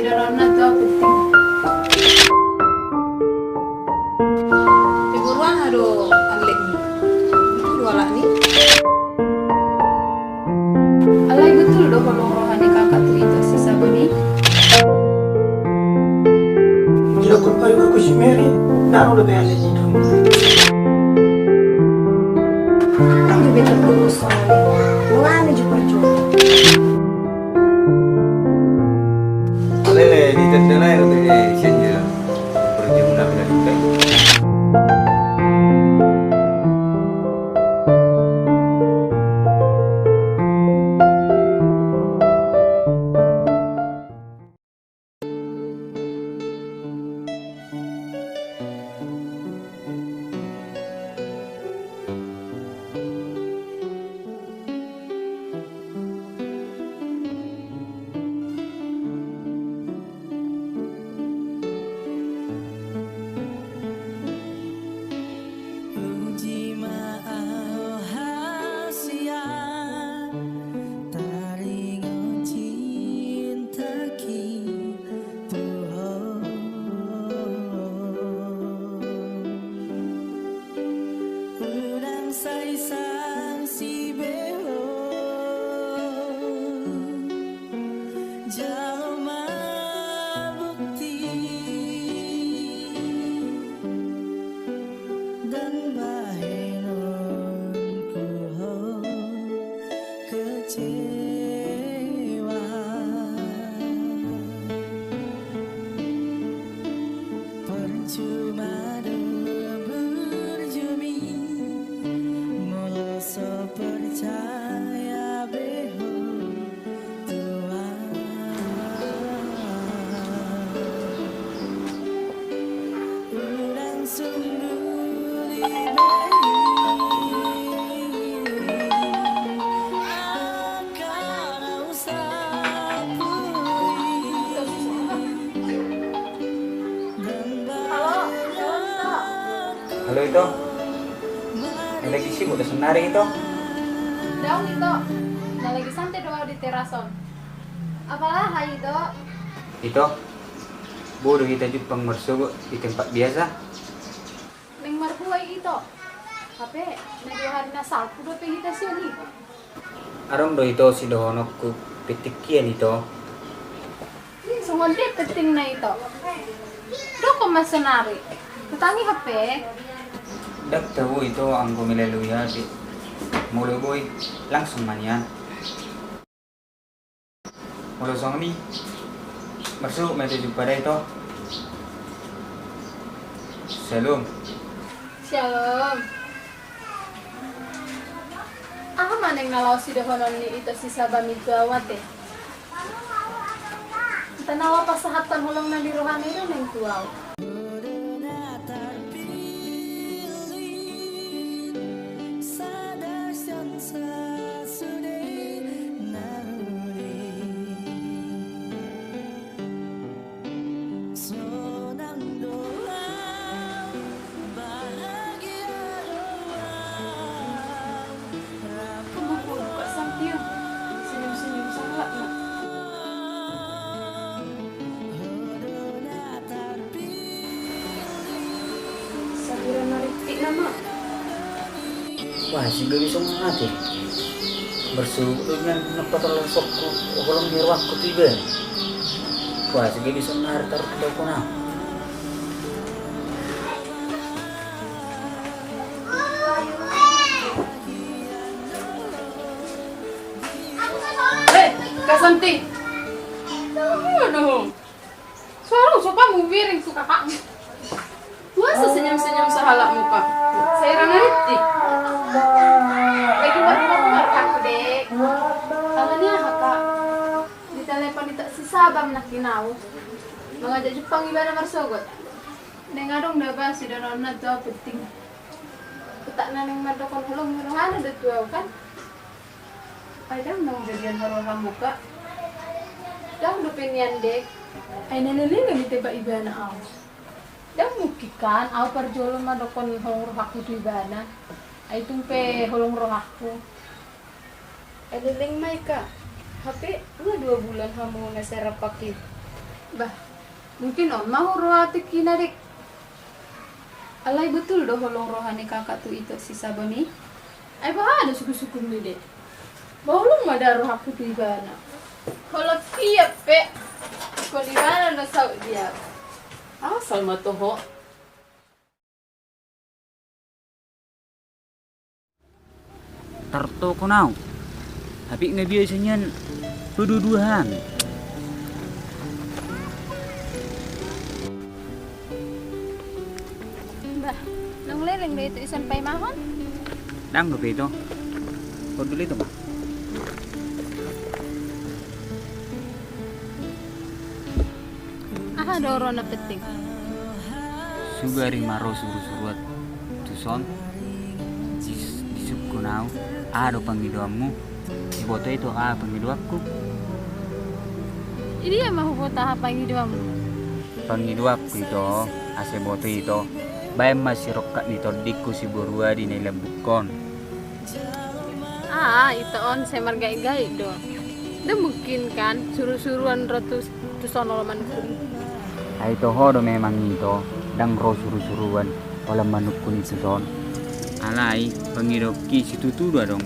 sederhana tuh penting. Tiburuan aduh alek nih. Betul walak nih. Alay betul doh kalau rohani kakak tuh itu si Sabuni. Gila kok kayu aku si Mary. Nah udah bayar lagi itu. Kan juga terus soalnya. Mulanya juga percuma. Alele di tendela ya udah senja berjumlah dari kai. Halo itu, yang lagi sibuk udah senari itu. Daun itu, nah lagi santai doang di terason. Apalah hai itu? Itu, bodoh kita Jepang mersugu di tempat biasa. Neng marhuai itu. Tapi, neng 2 hari nasal, udah pengen kita sini. Arong do itu si dohonokku petikian itu. Sungon dia penting na itu. Doko mas senari. Kutangi HP. Dak tahu itu anggo mileluya di mulu boy langsung manyan. Mulu songni masuk meja jumpa dah itu. Salam. Shalom. Aha maneng nalaw si dohonon ni ito si Sabami gawat eh. Tanawa pasahatan hulong na dirohan ito neng tuaw. Wah, si gue bisa mati. Bersukunya kenapa terlalu sokku, kolong di ruangku tiba. Wah, si gue bisa menarik taruh ke telepon aku. Kasanti. Aduh. Suara suka muviring suka kakakmu. Masa senyum-senyum sehalak muka? Saya orang ngerti. Lagi buat nomor aku dek. Kalanya kakak di telepon itu si Sabam nak kinau. Mengajak Jepang ibadah marsogot. Dengar dong dah bahas si Donona tuh penting. Ketak naneng mardokon hulung meruhana ada tuh kan? Ada mau jadian haruhan muka. Dah dupinian dek. Ay nanalin kami tiba ibana aw. Dah mukikan aw parjolo madokon hulung rohaku tu ibana. Ay tumpe hulung rohaku. Ay liling may ka. Hape nga 2 bulan hamu na serap paki. Bah, mungkin on mau rohati kina dek. Alay betul doh holong rohani kakak tu itu si Saboni. Ay bah ada suku-suku ni dek. Bahulong mada roh aku tu ibana. Kalau tiap pe, kalau ibana na sa dia. Asal matoho. Tarto ko now. Tapi nga biasanya peduduhan. Bah, nang leleng dito isan pay mahon. Dang ba ito? Kau dulu itu, Pak. Aha doro na penting. Sugari maro suruh-suruat tuson. Disuk ko now. Ado pangidoammu. Iboto itu pangidoakku. Ini yang mahukota apa yang hidup Pangidoakku itu. Ase boto itu. Bayam masih rokat dito diku si burua di nilambukon. Itu on saya margai-gai do. Itu mungkin kan suruh-suruan rotus tusonoloman pun. Itu hodo memang itu. Dang ro suruh-suruan. Wala manukun itu son. Alai pangidoki si tutu dong.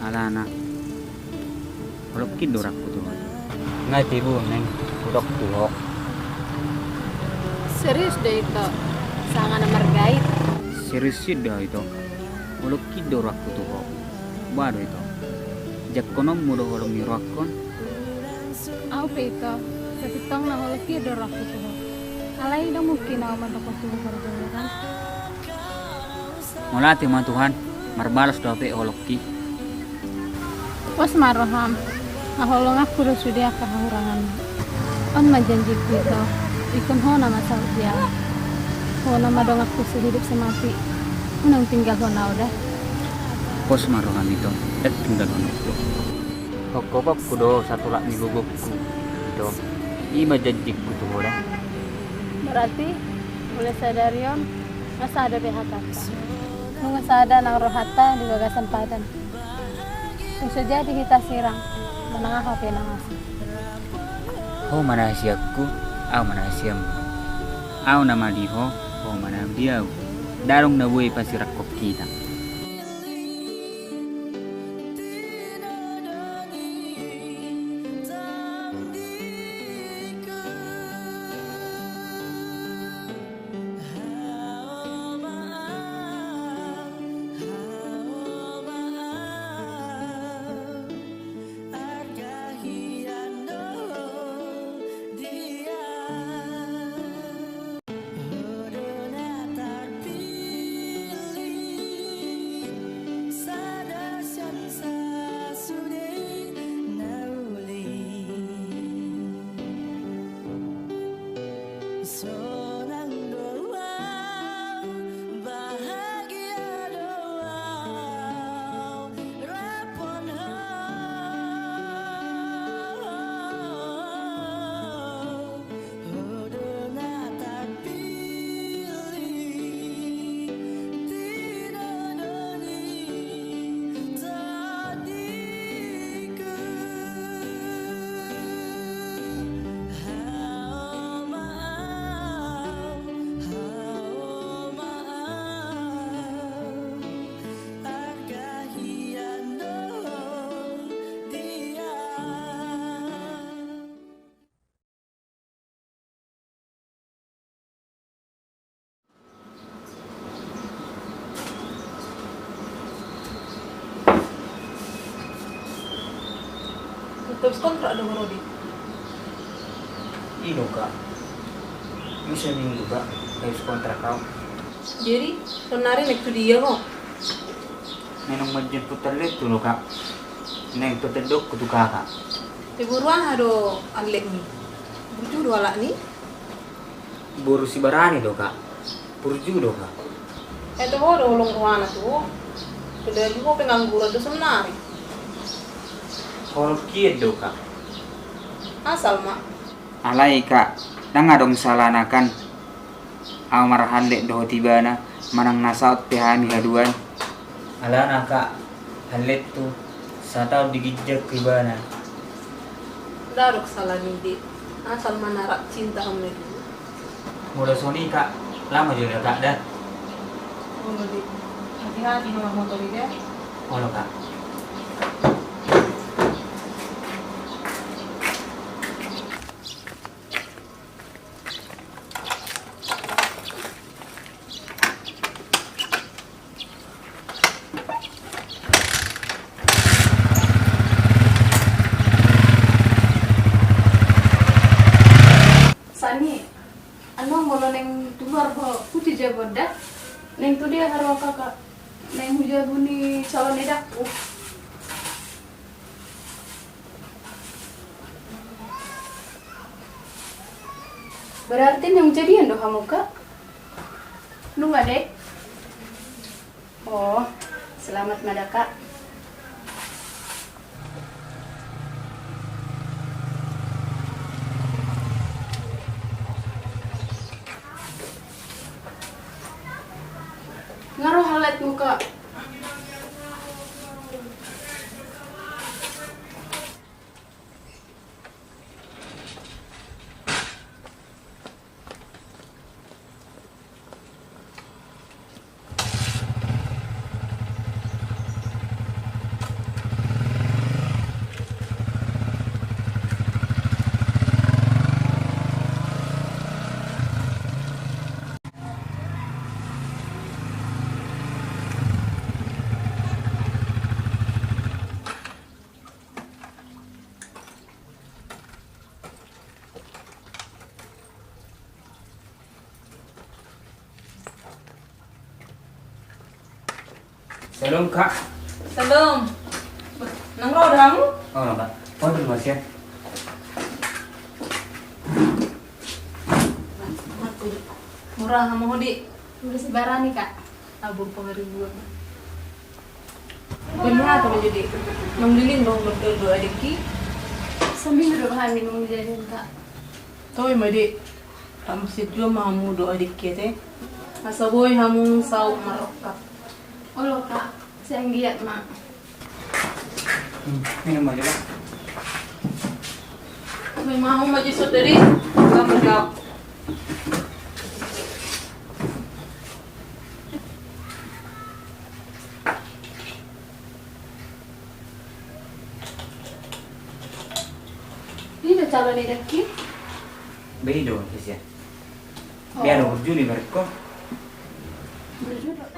Ala anak. Kalau dorakku tuh. Ngati bu neng udok tuh. Serius deh itu. Sangat margai. Serius sih dah itu. Kalau dorakku tuh. Baru itu. Jak konom mudo kalau mirakon. Apa itu? Tapi tong na holo kidor aku tuh. Alay dong mungkin ako matapos tuh kan. Mulati mah Tuhan. Marbalas dope holoki. Was maroham. Naholong aku udah sudah kehurangan. On majanji itu. Ikon ho nama dia. Ho nama dong aku sehidup semati. Unang tinggal ho na udah. Pos maroham itu. Tinggal honokku. Hokopapku do satu lak ni gugupku. Itu. Ima janjiku tuh udah. Berarti mulai sadar yon. Nggak ada PHK. Nggak ada nang rohata di bagasan padan. Kung saja dihita sirang, menengah HP nangasi. Ho manasiakku, au manasiam. Au nama diho, ho manabiau. Darong na buhay pasirakop kita. Terus kontrak dong Rodi. Ino kak. Bisa minggu kak. Harus kontrak kau. Jadi, kemarin itu dia kok. Nenong menjemput terlihat tuh kak. Neng tuh tedok kutu kakak. Di buruan ada alek nih. Buju dua lak nih. Buru si barani do kak. Purju do kak. Itu kok ada ulung ruana tuh. Sudah juga pengangguran tuh sebenarnya. Kalau kiet do kak. Asal mak. Alai kak. Nang adong salanakan. Amar handek do tibana. Manang nasaut pehami haduan. Alana kak. Handek tuh. Satau digijak tibana. Daruk salah nih. Asal menarak cinta kami. Udah Sony kak, lama juga kak dah. Oh, di hati-hati nomor motor ini ya. Oh lo kak. Sani, anu molo neng luar bo putih jabon dah. Neng tu dia karo kakak. Neng hujan buni calon edakku. Berarti neng jadian doh kamu kak? Lu nggak dek? Oh, selamat madaka. Ngaruh halat muka. Salam kak. Salam. Nang rodang. Oh lo kak. Oh terima kasih ya. Murah kamu di. Udah sebarang nih kak. Abang pengeribuan. Benar kalau jadi. Ngambilin dong berdua adikki. Sambil udah bahan minum jadi kak. Tahu ya madi, kamu sejua mahamu doa dikit ya. Masa boy hamu sau marokak. Oh lo kak, saya giat mak. Minum aja kak. May mahamu maju saudari, kamu jawab. Ini udah calon edaki. Bedo guys ya. Biar Juni mereka. Udah juga.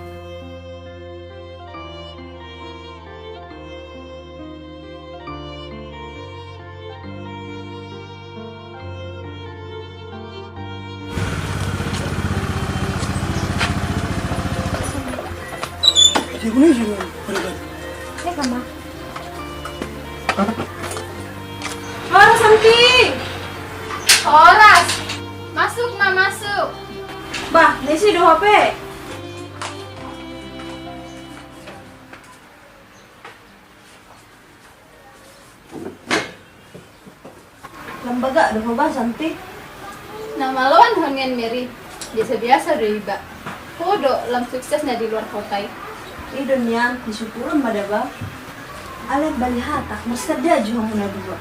Jadi boleh sih mereka. Eh, Kama. Horas Santi. Horas. Masuk ma masuk. Bah, Desi do HP. Lembaga do ba Santi? Nama lawan hangen Mary. Biasa-biasa do iba. Kodo lam suksesnya di luar kota. Idonyan disupuran pada ba. Alek bali hatak, mas kerja juga muna dua.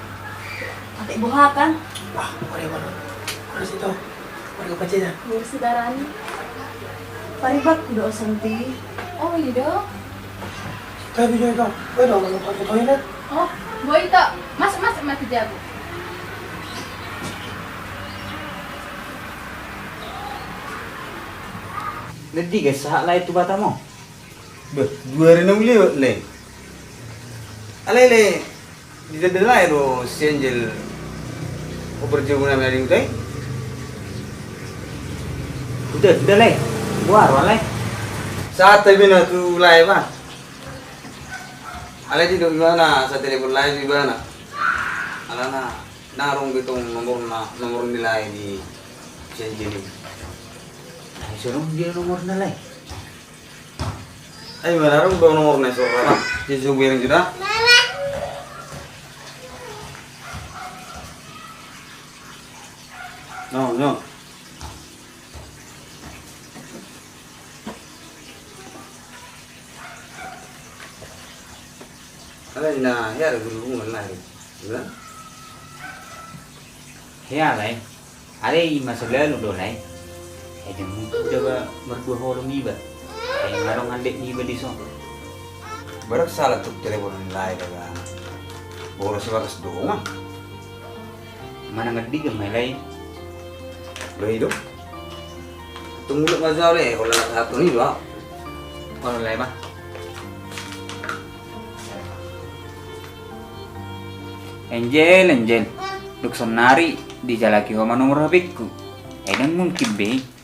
Ate buhakan, Wah, mana? Harus itu. Mereka pacinya. Bersedarani. paribat kudo Santi. Oh iya. Tapi juga, gue dong mau ke toilet. Oh, boy itu. Masuk mati jago. Nanti guys, sahak lah itu bata mo. Beh, 2 hari nang liwat le. Alele, di dadala ero senjel. Operjuna mari utai. Udah leh. Luar walai. Saat tabi na tu lai ba. Ale di do gimana? Sa telepon lai di gimana? Alana narong bitong nomor nilai di senjel. Nah, suruh dia nomor nilai. Ay manarong do nomor na so ra. Di subiring juda. No. Ala na ya guru ngan lai. Gila. Ya lai. Ada masa lalu do lai. Dia mungkin coba berdua holong iba. Ngarong andek iba di so. Barak salah tuh telepon lain daga. Boros bakas doang. Mana ngerti ke mai Lo hidup. Tunggu lu mazal kalau satu nih doang. Kalau lai mah. Angel, duk sonari di jalaki ho nomor hapikku. Edang mungkin be.